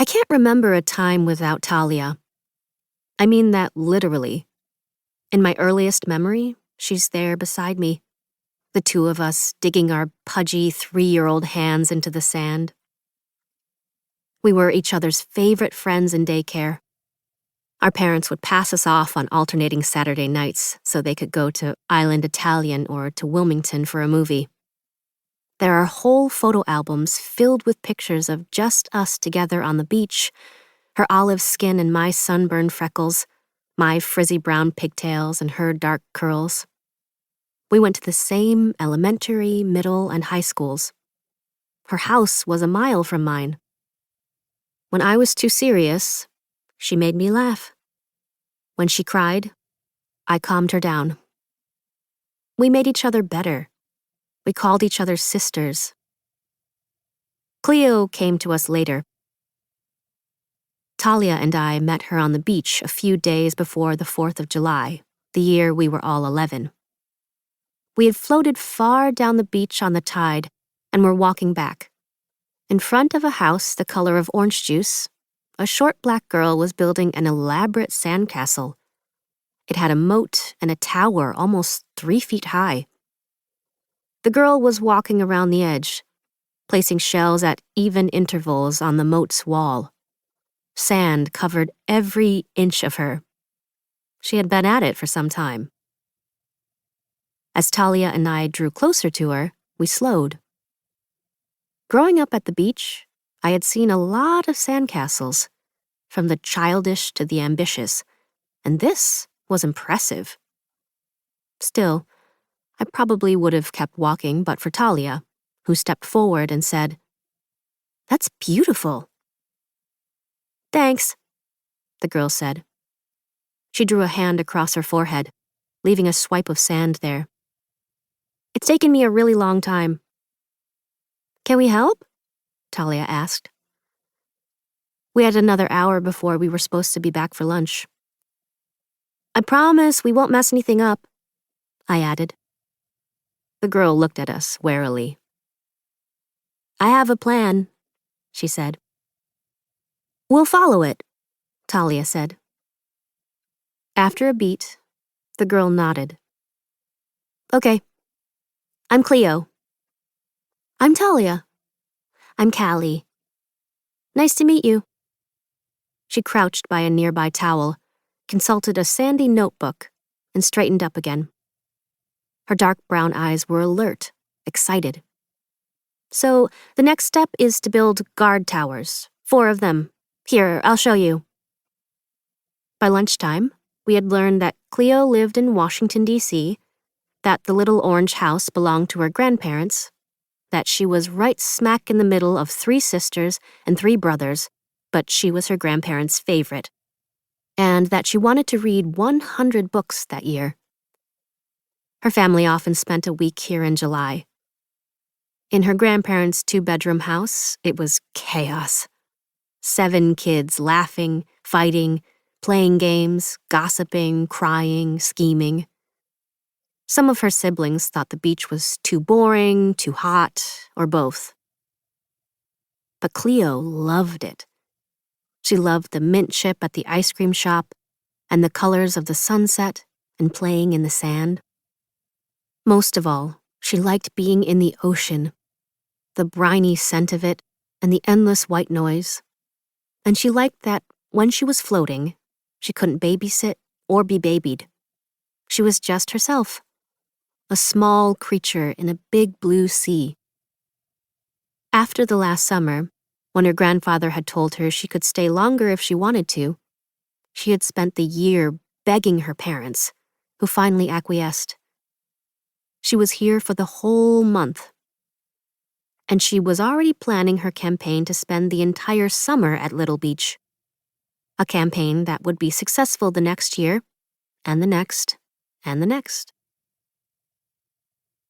I can't remember a time without Talia. I mean that literally. In my earliest memory, she's there beside me, the two of us digging our pudgy 3-year-old hands into the sand. We were each other's favorite friends in daycare. Our parents would pass us off on alternating Saturday nights so they could go to Island Italian or to Wilmington for a movie. There are whole photo albums filled with pictures of just us together on the beach, her olive skin and my sunburned freckles, my frizzy brown pigtails and her dark curls. We went to the same elementary, middle, and high schools. Her house was a mile from mine. When I was too serious, she made me laugh. When she cried, I calmed her down. We made each other better. We called each other sisters. Cleo came to us later. Talia and I met her on the beach a few days before the 4th of July, the year we were all 11. We had floated far down the beach on the tide and were walking back. In front of a house the color of orange juice, a short black girl was building an elaborate sandcastle. It had a moat and a tower almost 3 feet high. The girl was walking around the edge, placing shells at even intervals on the moat's wall. Sand covered every inch of her. She had been at it for some time. As Talia and I drew closer to her, we slowed. Growing up at the beach, I had seen a lot of sandcastles, from the childish to the ambitious, and this was impressive. Still, I probably would have kept walking but for Talia, who stepped forward and said, "That's beautiful." "Thanks," the girl said. She drew a hand across her forehead, leaving a swipe of sand there. "It's taken me a really long time." "Can we help?" Talia asked. We had another hour before we were supposed to be back for lunch. "I promise we won't mess anything up," I added. The girl looked at us warily. "I have a plan," she said. "We'll follow it," Talia said. After a beat, the girl nodded. "Okay. I'm Cleo." "I'm Talia." "I'm Callie." "Nice to meet you." She crouched by a nearby towel, consulted a sandy notebook, and straightened up again. Her dark brown eyes were alert, excited. "So, the next step is to build guard towers, 4 of them. Here, I'll show you." By lunchtime, we had learned that Cleo lived in Washington, D.C., that the little orange house belonged to her grandparents, that she was right smack in the middle of 3 sisters and 3 brothers, but she was her grandparents' favorite, and that she wanted to read 100 books that year. Her family often spent a week here in July. In her grandparents' 2-bedroom house, it was chaos. 7 kids laughing, fighting, playing games, gossiping, crying, scheming. Some of her siblings thought the beach was too boring, too hot, or both. But Cleo loved it. She loved the mint chip at the ice cream shop and the colors of the sunset and playing in the sand. Most of all, she liked being in the ocean, the briny scent of it and the endless white noise. And she liked that when she was floating, she couldn't babysit or be babied. She was just herself, a small creature in a big blue sea. After the last summer, when her grandfather had told her she could stay longer if she wanted to, she had spent the year begging her parents, who finally acquiesced. She was here for the whole month. And she was already planning her campaign to spend the entire summer at Little Beach. A campaign that would be successful the next year, and the next, and the next.